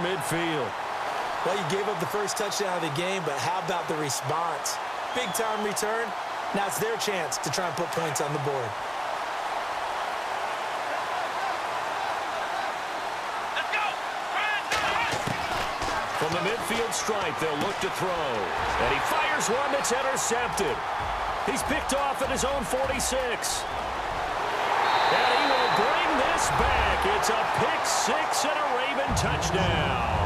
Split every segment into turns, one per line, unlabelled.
midfield.
Well, you gave up the first touchdown of the game, but how about the response? Big-time return. Now it's their chance to try and put points on the board.
Let's go! From the midfield stripe, they'll look to throw. And he fires one that's intercepted. He's picked off at his own 46. And he will bring this back. It's a pick-6 and a Raven touchdown.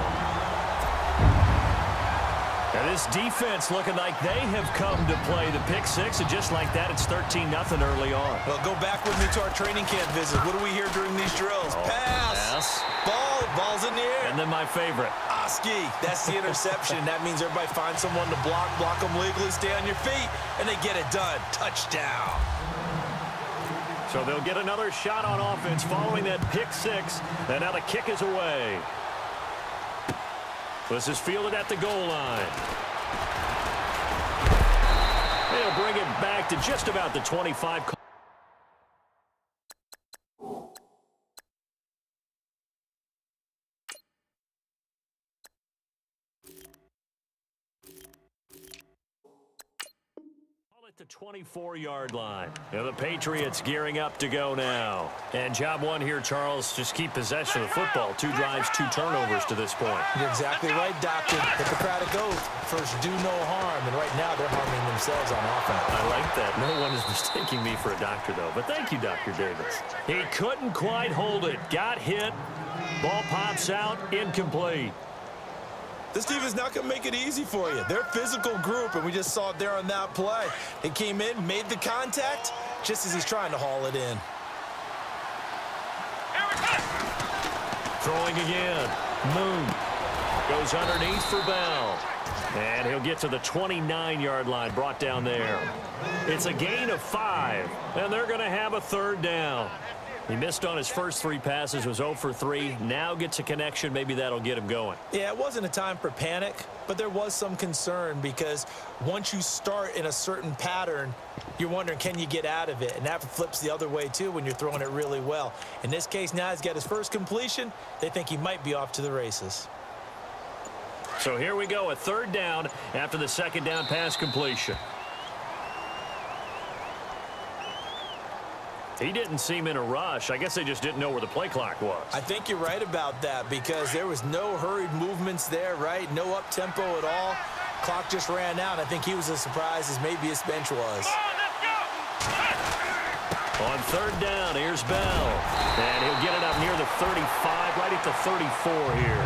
And this defense looking like they have come to play the pick-6, and just like that, it's 13-0 early on.
Well, go back with me to our training camp visit. What do we hear during these drills? Pass. Ball's in the air.
And then my favorite.
Oski. That's the interception. That means everybody finds someone to block them legally, stay on your feet, and they get it done. Touchdown.
So they'll get another shot on offense following that pick-6, and now the kick is away. This is fielded at the goal line. They'll bring it back to just about the 25. The 24-yard line. Now the Patriots gearing up to go now. And job one here, Charles, just keep possession of the football. 2 drives, 2 turnovers to this point.
You're exactly right, Doctor. Hippocratic oath. First, do no harm. And right now, they're harming themselves on offense.
I like that. No one is mistaking me for a doctor, though. But thank you, Dr. Davis. He couldn't quite hold it. Got hit. Ball pops out. Incomplete.
This team is not going to make it easy for you. They're a physical group, and we just saw it there on that play. He came in, made the contact, just as he's trying to haul it in.
Throwing again. Moon goes underneath for Bell. And he'll get to the 29-yard line, brought down there. It's a gain of 5, and they're going to have a 3rd down. He missed on his first 3 passes, was 0 for 3. Now gets a connection. Maybe that'll get him going.
Yeah, it wasn't a time for panic, but there was some concern because once you start in a certain pattern, you're wondering, can you get out of it? And that flips the other way, too, when you're throwing it really well. In this case, now he's got his first completion. They think he might be off to the races.
So here we go, a 3rd down after the 2nd down pass completion. He didn't seem in a rush. I guess they just didn't know where the play clock was.
I think you're right about that because there was no hurried movements there, right? No up-tempo at all. Clock just ran out. I think he was as surprised as maybe his bench was.
On 3rd down, here's Bell. And he'll get it up near the 35, right at the 34 here.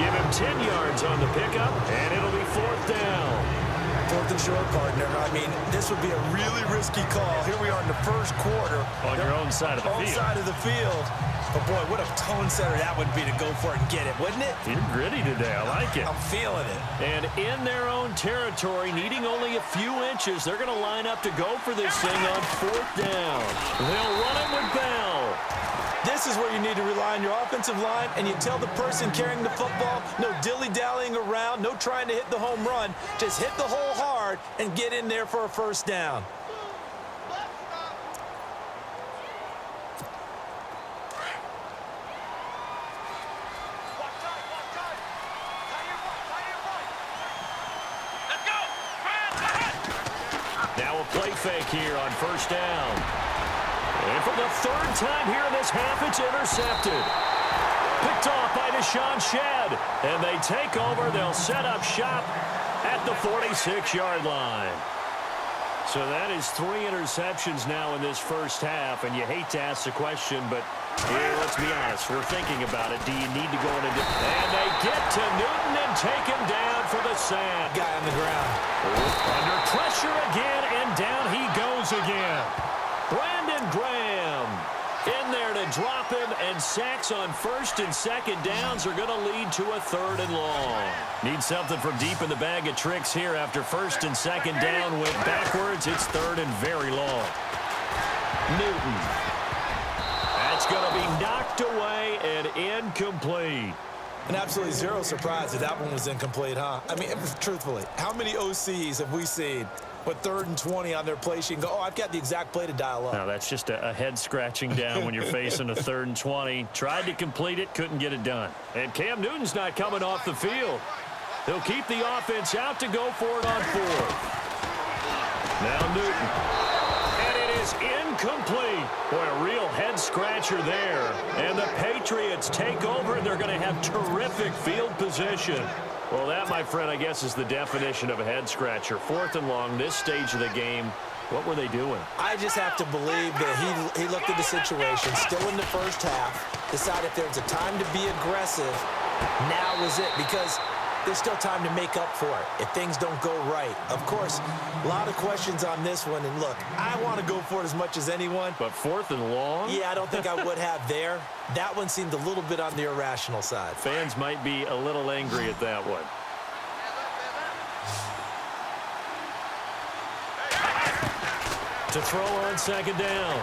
Give him 10 yards on the pickup, and it'll be 4th down.
4th and short, partner. I mean, this would be a really risky call. Here we are in the first quarter.
On your own side of the field.
Own side of the field. But, boy, what a tone setter that would be to go for it and get it, wouldn't it?
You're gritty today. I like it.
I'm feeling it.
And in their own territory, needing only a few inches, they're going to line up to go for this thing on 4th down. They'll run it with Bell.
This is where you need to rely on your offensive line, and you tell the person carrying the football, no dilly-dallying around, no trying to hit the home run. Just hit the hole hard and get in there for a 1st down.
Now a play fake here on 1st down. And for the 3rd time here in this half, it's intercepted. Picked off by Deshaun Shedd. And they take over. They'll set up shop at the 46-yard line. So that is 3 interceptions now in this first half. And you hate to ask the question, but here, let's be honest. We're thinking about it. Do you need to go in and they get to Newton and take him down for the sack.
Guy on the ground.
Under pressure again, and down he goes again. Brandon Graham in there to drop him, and sacks on 1st and 2nd downs are going to lead to a 3rd and long. Need something from deep in the bag of tricks here after 1st and 2nd down. Went backwards. It's 3rd and very long. Newton. That's going to be knocked away and incomplete.
And absolutely zero surprise that that one was incomplete, huh? I mean, truthfully, how many OCs have we seen With 3rd and 20 on their play sheet and go, oh, I've got the exact play to dial up.
Now, that's just a head scratching down when you're facing a 3rd and 20. Tried to complete it, couldn't get it done. And Cam Newton's not coming off the field. He'll keep the offense out to go for it on 4th. Now Newton. And it is incomplete. Boy, a real head scratcher there. And the Patriots take over, and they're going to have terrific field position. Well, that, my friend, I guess is the definition of a head scratcher. 4th and long, this stage of the game. What were they doing?
I just have to believe that he looked at the situation, still in the first half, decided if there's a time to be aggressive, now was it, because there's still time to make up for it if things don't go right. Of course, a lot of questions on this one, and look, I want to go for it as much as anyone.
But 4th and long?
Yeah, I don't think I would have there. That one seemed a little bit on the irrational side.
Fans might be a little angry at that one. To throw on 2nd down.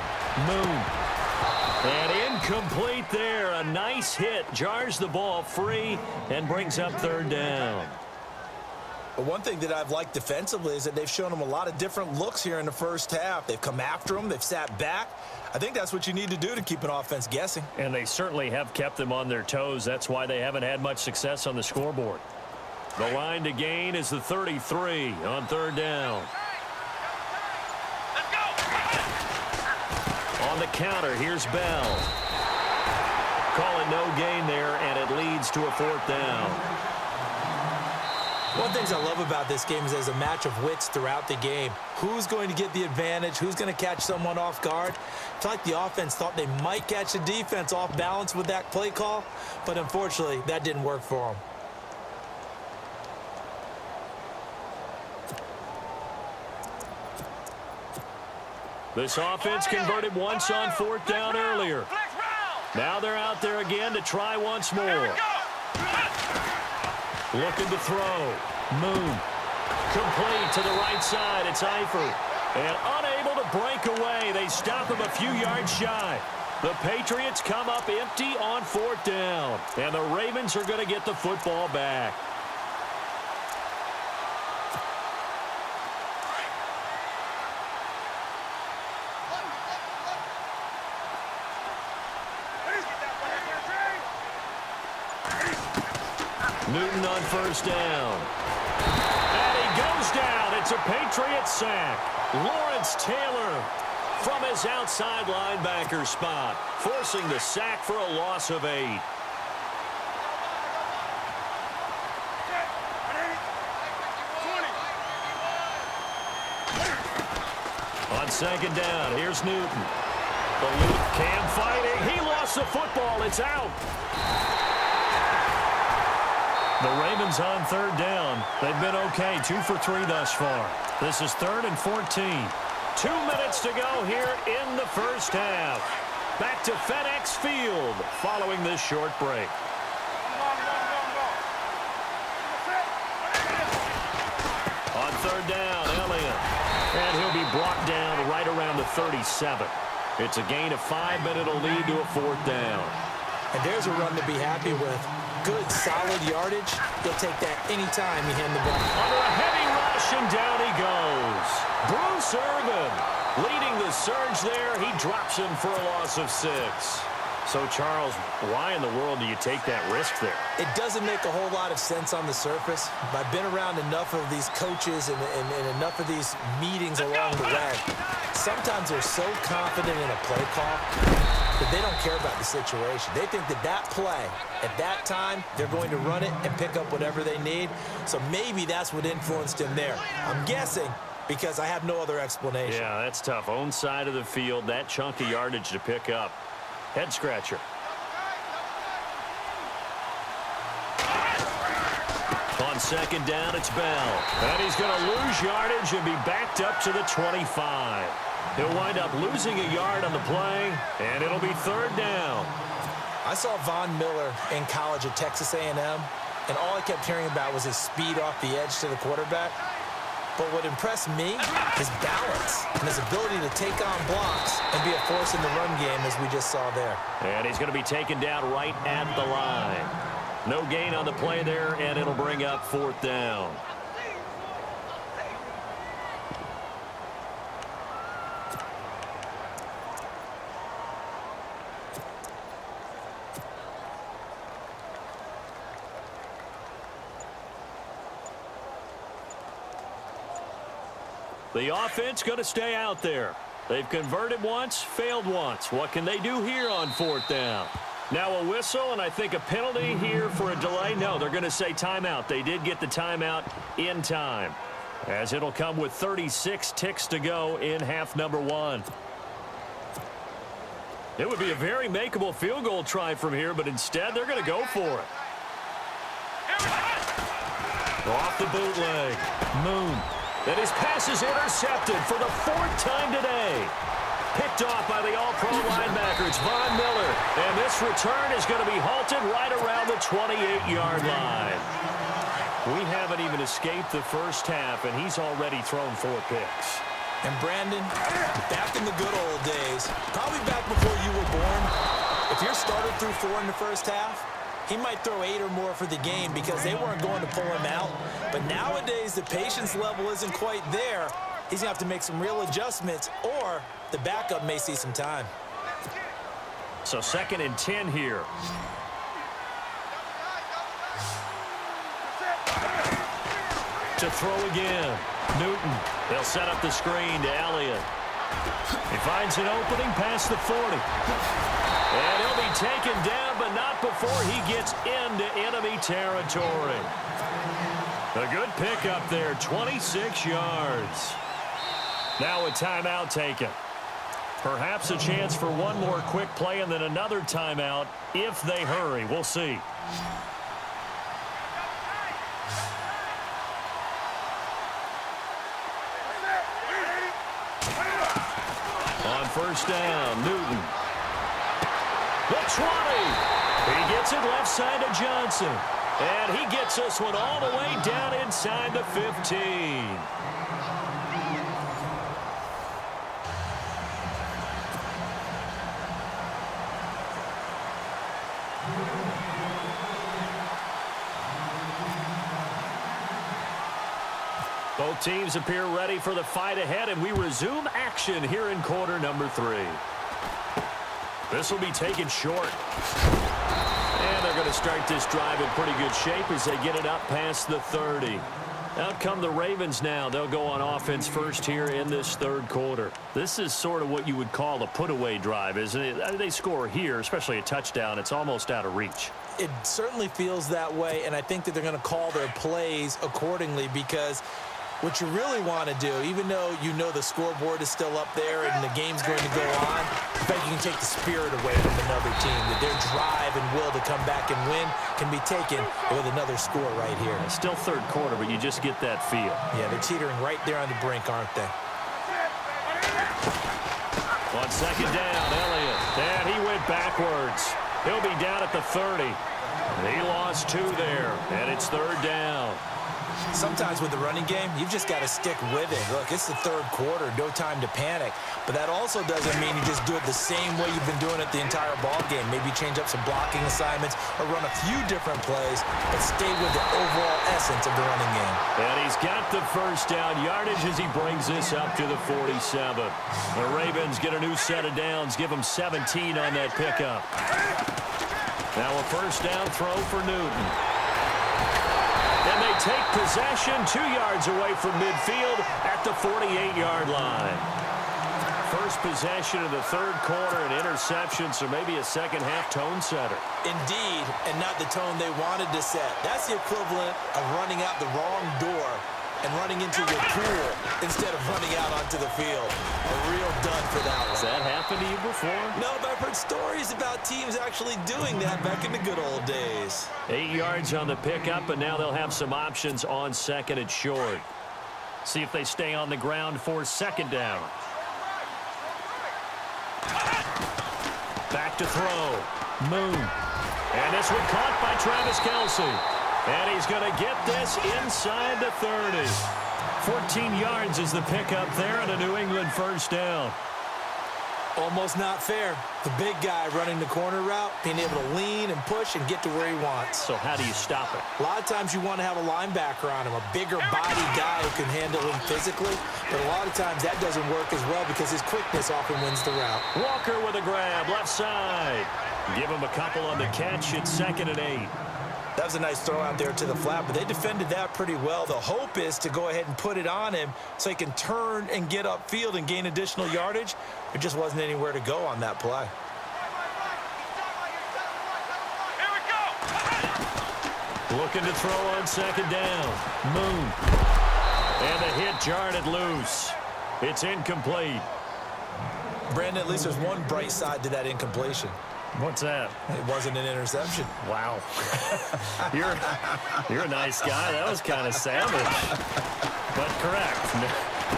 Moon. And incomplete there. A nice hit. Jars the ball free and brings up 3rd down.
But one thing that I've liked defensively is that they've shown them a lot of different looks here in the first half. They've come after them. They've sat back. I think that's what you need to do to keep an offense guessing.
And they certainly have kept them on their toes. That's why they haven't had much success on the scoreboard. The line to gain is the 33 on 3rd down. On the counter, here's Bell. Call it no gain there, and it leads to a 4th down.
One of the things I love about this game is there's a match of wits throughout the game. Who's going to get the advantage? Who's going to catch someone off guard? It's like the offense thought they might catch the defense off balance with that play call, but unfortunately, that didn't work for them.
This offense converted once on 4th down earlier. Now they're out there again to try once more. Looking to throw. Moon. Complete to the right side. It's Eifert. And unable to break away. They stop him a few yards shy. The Patriots come up empty on 4th down. And the Ravens are going to get the football back. Newton on 1st down. And he goes down. It's a Patriot sack. Lawrence Taylor from his outside linebacker spot, forcing the sack for a loss of 8. On 2nd down, here's Newton. Cam fighting. He lost the football. It's out. The Ravens on 3rd down. They've been okay, 2 for 3 thus far. This is 3rd and 14. 2 minutes to go here in the first half. Back to FedEx Field following this short break. On 3rd down, Elliott. And he'll be brought down right around the 37. It's a gain of 5, but it'll lead to a 4th down.
And there's a run to be happy with. Good, solid yardage. He'll take that anytime you hand the ball.
Under a heavy rush, and down he goes. Bruce Irvin leading the surge there. He drops him for a loss of 6. So, Charles, why in the world do you take that risk there?
It doesn't make a whole lot of sense on the surface. But I've been around enough of these coaches and enough of these meetings along the way. Sometimes they're so confident in a play call that they don't care about the situation. They think that play, at that time, they're going to run it and pick up whatever they need. So maybe that's what influenced him there. I'm guessing because I have no other explanation.
Yeah, that's tough. Own side of the field, that chunk of yardage to pick up. Head scratcher. On 2nd down, it's Bell. And he's going to lose yardage and be backed up to the 25. He'll wind up losing a yard on the play, and it'll be 3rd down.
I saw Von Miller in college at Texas A&M, and all I kept hearing about was his speed off the edge to the quarterback. But what impressed me, his balance and his ability to take on blocks and be a force in the run game, as we just saw there.
And he's going to be taken down right at the line. No gain on the play there, and it'll bring up 4th down. The offense going to stay out there. They've converted once, failed once. What can they do here on 4th down? Now a whistle, and I think a penalty here for a delay. No, they're going to say timeout. They did get the timeout in time, as it'll come with 36 ticks to go in half number 1. It would be a very makeable field goal try from here, but instead they're going to go for it. Off the bootleg. Moon. And his pass is intercepted for the 4th time today. Picked off by the all-pro linebackers, Von Miller. And this return is going to be halted right around the 28-yard line. We haven't even escaped the first half, and he's already thrown 4 picks.
And Brandon, back in the good old days, probably back before you were born, if your starter threw 4 in the first half, he might throw 8 or more for the game because they weren't going to pull him out. But nowadays, the patience level isn't quite there. He's going to have to make some real adjustments, or the backup may see some time.
So 2nd and 10 here. To throw again. Newton. They'll set up the screen to Elliott. He finds an opening past the 40. And he'll be taken down, but not before he gets into enemy territory. A good pickup there, 26 yards. Now a timeout taken. Perhaps a chance for one more quick play and then another timeout if they hurry. We'll see. On 1st down, Newton. The 20. He gets it left side to Johnson. And he gets this one all the way down inside the 15. Both teams appear ready for the fight ahead, and we resume action here in quarter number 3. This will be taken short. And they're going to start this drive in pretty good shape as they get it up past the 30. Out come the Ravens now. They'll go on offense first here in this 3rd quarter. This is sort of what you would call a put-away drive, isn't it? They score here, especially a touchdown. It's almost out of reach.
It certainly feels that way, and I think that they're going to call their plays accordingly because what you really want to do, even though you know the scoreboard is still up there and the game's going to go on, in fact, you can take the spirit away from another team, that their drive and will to come back and win can be taken with another score right here.
It's still 3rd quarter, but you just get that feel.
Yeah, they're teetering right there on the brink, aren't they?
On 2nd down, Elliott. And he went backwards. He'll be down at the 30. He lost 2 there, and it's 3rd down.
Sometimes with the running game, you've just got to stick with it. Look, it's the 3rd quarter, no time to panic. But that also doesn't mean you just do it the same way you've been doing it the entire ball game. Maybe change up some blocking assignments or run a few different plays, but stay with the overall essence of the running game.
And he's got the 1st down yardage as he brings this up to the 47. The Ravens get a new set of downs, give them 17 on that pickup. Now a 1st down throw for Newton. And they take possession 2 yards away from midfield at the 48-yard line. First possession of the 3rd quarter, an interception, so maybe a second-half tone setter.
Indeed, and not the tone they wanted to set. That's the equivalent of running out the wrong door and running into your pool instead of running out onto the field. A real dud for that one.
Has that happened to you before?
No, but I've heard stories about teams actually doing that back in the good old days.
8 yards on the pickup, and now they'll have some options on 2nd and short. See if they stay on the ground for 2nd down. Back to throw. Moon. And this one caught by Travis Kelce. And he's going to get this inside the 30. 14 yards is the pickup there and a New England 1st down.
Almost not fair. The big guy running the corner route, being able to lean and push and get to where he wants.
So how do you stop it?
A lot of times you want to have a linebacker on him, a bigger body guy who can handle him physically. But a lot of times that doesn't work as well because his quickness often wins the route.
Walker with a grab, left side. Give him a couple on the catch. It's 2nd and 8.
That was a nice throw out there to the flat, but they defended that pretty well. The hope is to go ahead and put it on him so he can turn and get upfield and gain additional yardage. There just wasn't anywhere to go on that play.
Looking to throw on second down. Moon. And the hit jarred it loose. It's incomplete.
Brandon, at least there's one bright side to that incompletion.
What's that?
It wasn't an interception.
Wow. You're a nice guy. That was kind of savage. But correct.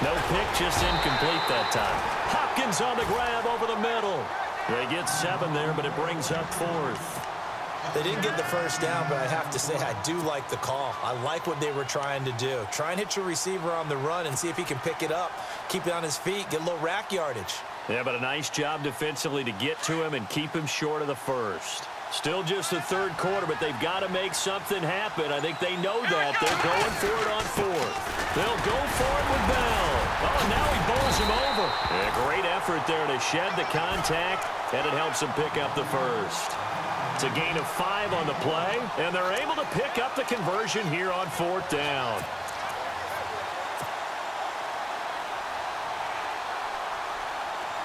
No pick, just incomplete that time. Hopkins on the grab over the middle. They get 7 there, but it brings up 4th.
They didn't get the first down, but I have to say I do like the call. I like what they were trying to do. Try and hit your receiver on the run and see if he can pick it up, keep it on his feet, get a little rack yardage.
Yeah, but a nice job defensively to get to him and keep him short of the first. Still just the third quarter, but they've got to make something happen. I think they know that. They're going for it on 4th. They'll go for it with Bell. Oh, now he bowls him over. A great effort there to shed the contact, and it helps him pick up the first. It's a gain of 5 on the play, and they're able to pick up the conversion here on 4th down.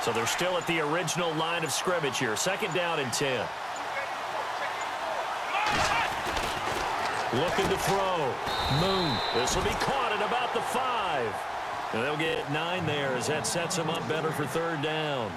So they're still at the original line of scrimmage here. 2nd down and 10. Looking to throw. Moon. This will be caught at about the 5. And they'll get 9 there as that sets him up better for 3rd down.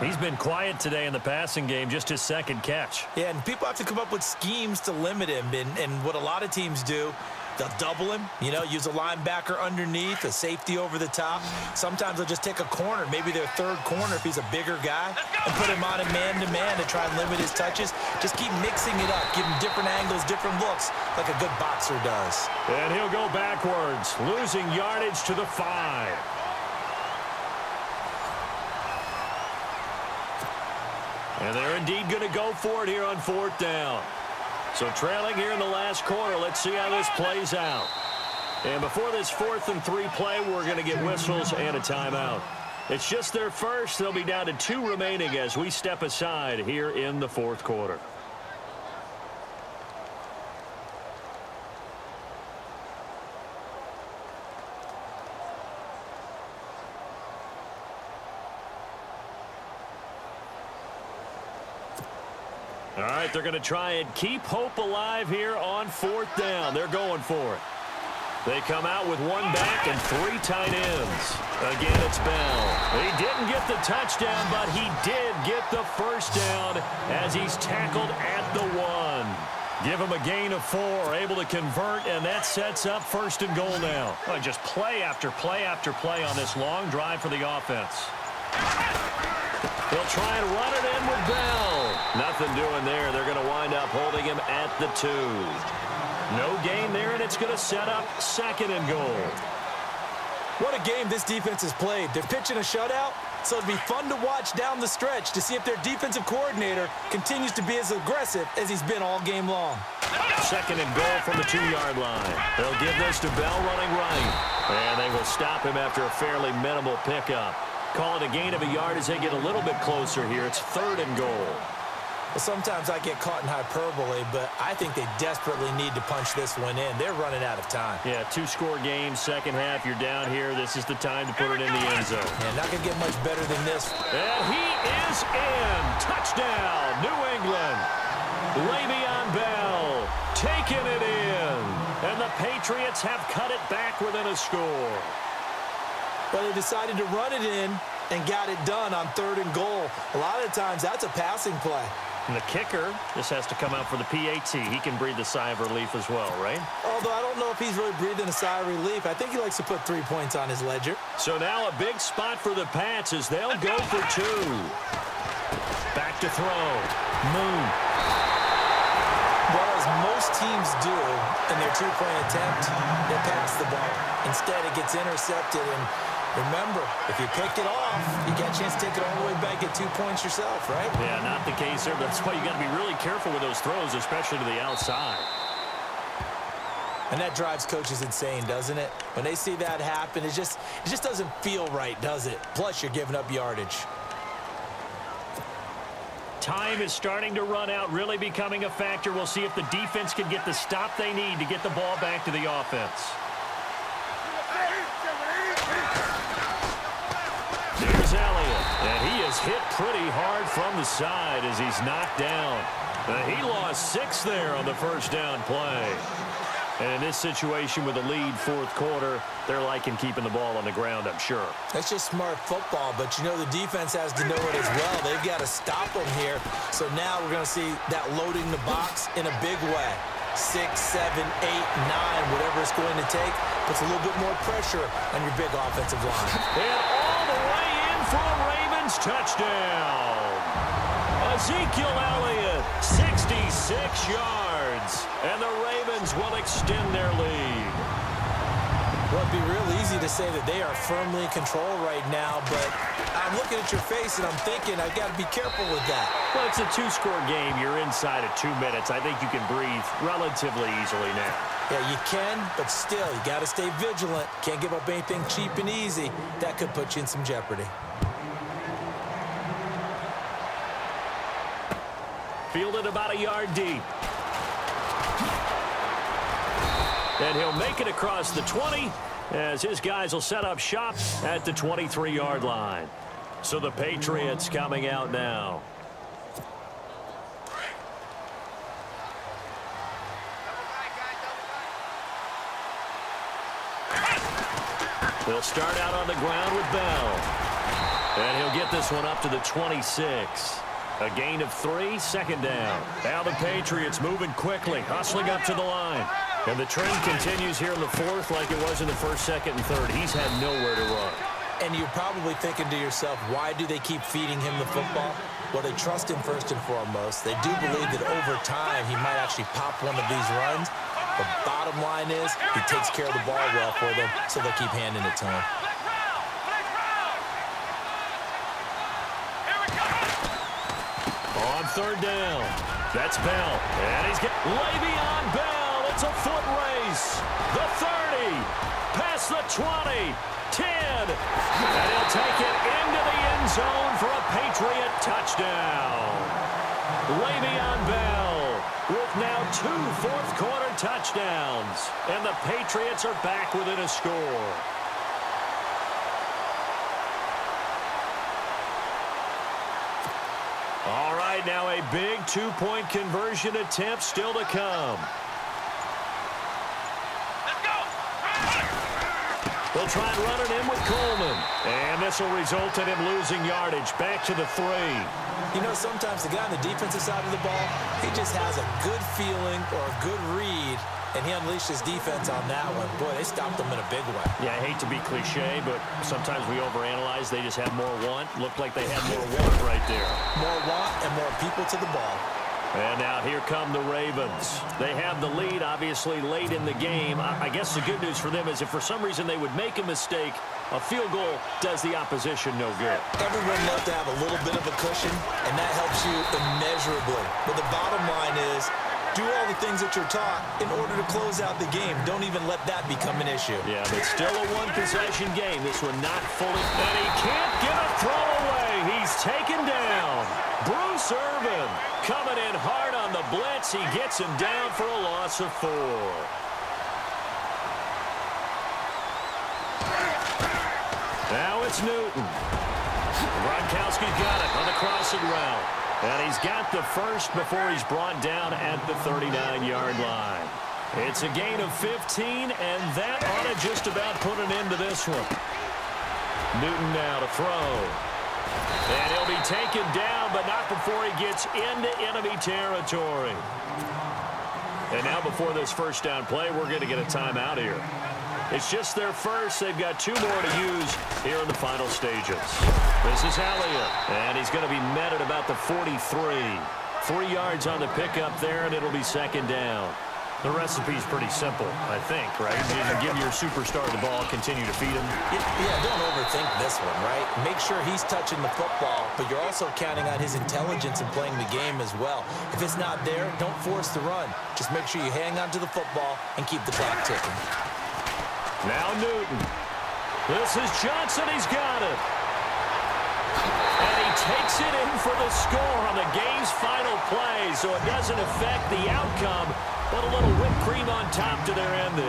He's been quiet today in the passing game, just his 2nd catch.
Yeah, and people have to come up with schemes to limit him. And what a lot of teams do, they'll double him, use a linebacker underneath, a safety over the top. Sometimes they'll just take a corner, maybe their 3rd corner if he's a bigger guy, and put him on a man-to-man to try and limit his touches. Just keep mixing it up, give him different angles, different looks, like a good boxer does.
And he'll go backwards, losing yardage to the 5. And they're indeed going to go for it here on 4th down. So trailing here in the last quarter, let's see how this plays out. And before this 4th and 3 play, we're going to get whistles and a timeout. It's just their first. They'll be down to 2 remaining as we step aside here in the 4th quarter. All right, they're going to try and keep hope alive here on 4th down. They're going for it. They come out with 1 back and 3 tight ends. Again, it's Bell. He didn't get the touchdown, but he did get the first down as he's tackled at the 1. Give him a gain of 4, able to convert, and that sets up 1st and goal now. Oh, just play after play after play on this long drive for the offense. They'll try and run it in with Bell. Nothing doing there. They're going to wind up holding him at the 2. No gain there, and it's going to set up 2nd and goal.
What a game this defense has played. They're pitching a shutout, so it'll be fun to watch down the stretch to see if their defensive coordinator continues to be as aggressive as he's been all game long.
2nd and goal from the 2-yard line. They'll give this to Bell running right, and they will stop him after a fairly minimal pickup. Call it a gain of a yard as they get a little bit closer here. It's 3rd and goal.
Well, sometimes I get caught in hyperbole, but I think they desperately need to punch this one in. They're running out of time.
Yeah, 2-score game, 2nd half. You're down here. This is the time to put it in the end zone.
Yeah, not going to get much better than this.
And he is in. Touchdown, New England. Le'Veon Bell taking it in. And the Patriots have cut it back within a score.
But they decided to run it in and got it done on 3rd and goal. A lot of times, that's a passing play.
And the kicker just has to come out for the PAT. He can breathe a sigh of relief as well, right?
Although I don't know if he's really breathing a sigh of relief. I think he likes to put 3 points on his ledger.
So now a big spot for the Pats as they'll go for 2. Back to throw. Moon.
Well, as most teams do in their 2-point attempt, they pass the ball. Instead, it gets intercepted. And remember, if you pick it off, you got a chance to take it all the way back, get 2 points yourself, right?
Yeah, not the case there. That's why you got to be really careful with those throws, especially to the outside.
And that drives coaches insane, doesn't it? When they see that happen, it just doesn't feel right, does it? Plus, you're giving up yardage.
Time is starting to run out, really becoming a factor. We'll see if the defense can get the stop they need to get the ball back to the offense. Here's Elliott, and he is hit pretty hard from the side as he's knocked down. He lost 6 there on the first down play. And in this situation with a lead fourth quarter, they're liking keeping the ball on the ground, I'm sure.
That's just smart football, but you know the defense has to know it as well. They've got to stop them here. So now we're going to see that loading the box in a big way. 6, 7, 8, 9, whatever it's going to take, puts a little bit more pressure on your big offensive line.
And all the way in for a Ravens touchdown. Ezekiel Elliott, 66 yards. And the Ravens will extend their lead.
Well, it'd be real easy to say that they are firmly in control right now, but I'm looking at your face and I'm thinking I've got to be careful with that.
Well, it's a 2-score game. You're inside of 2 minutes. I think you can breathe relatively easily now.
Yeah, you can, but still, you got to stay vigilant. Can't give up anything cheap and easy. That could put you in some jeopardy.
Fielded about a yard deep. And he'll make it across the 20 as his guys will set up shop at the 23-yard line. So the Patriots coming out now. They'll start out on the ground with Bell. And he'll get this one up to the 26. A gain of 3, second down. Now the Patriots moving quickly, hustling up to the line. And the trend continues here in the fourth like it was in the first, second, and third. He's had nowhere to run.
And you're probably thinking to yourself, why do they keep feeding him the football? Well, they trust him first and foremost. They do believe that over time he might actually pop one of these runs. The bottom line is he takes care of the ball well for them, so they'll keep handing it to him.
On third down, that's Bell. And he's got Le'Veon Bell. It's a foot race. The 30, past the 20, 10. And he'll take it into the end zone for a Patriot touchdown. Le'Veon Bell with now 2 fourth-quarter touchdowns. And the Patriots are back within a score. All right, now a big 2-point conversion attempt still to come.
Let's go!
They'll try and run it in with Coleman. And this will result in him losing yardage back to the 3.
You know, sometimes the guy on the defensive side of the ball, he just has a good feeling or a good read, and he unleashed his defense on that one. Boy, they stopped him in a big way.
Yeah, I hate to be cliche, but sometimes we overanalyze. They just have more want. Looked like they had more want right there.
More want and more people to the ball.
And now here come the Ravens. They have the lead, obviously, late in the game. I guess the good news for them is if for some reason they would make a mistake, a field goal does the opposition no good.
Everyone loves to have a little bit of a cushion, and that helps you immeasurably. But the bottom line is, do all the things that you're taught in order to close out the game. Don't even let that become an issue.
Yeah, but still a one-possession game. This one not fully. And he can't get a throw away. He's taken down. Bruce Irvin coming in hard on the blitz. He gets him down for a loss of 4. Now it's Newton. Gronkowski's got it on the crossing route. And he's got the first before he's brought down at the 39-yard line. It's a gain of 15, and that ought to just about put an end to this one. Newton now to throw. And he'll be taken down, but not before he gets into enemy territory. And now before this first down play, we're going to get a timeout here. It's just their first. They've got 2 more to use here in the final stages. This is Elliott, and he's going to be met at about the 43. 3 yards on the pickup there, and it'll be second down. The recipe's pretty simple, I think, right? You give your superstar the ball, continue to feed him.
Yeah, don't overthink this one, right? Make sure he's touching the football, but you're also counting on his intelligence in playing the game as well. If it's not there, don't force the run. Just make sure you hang on to the football and keep the clock ticking.
Now Newton. This is Johnson. He's got it. And he takes it in for the score on the game's final play, so it doesn't affect the outcome, but a little whipped cream on top to their end.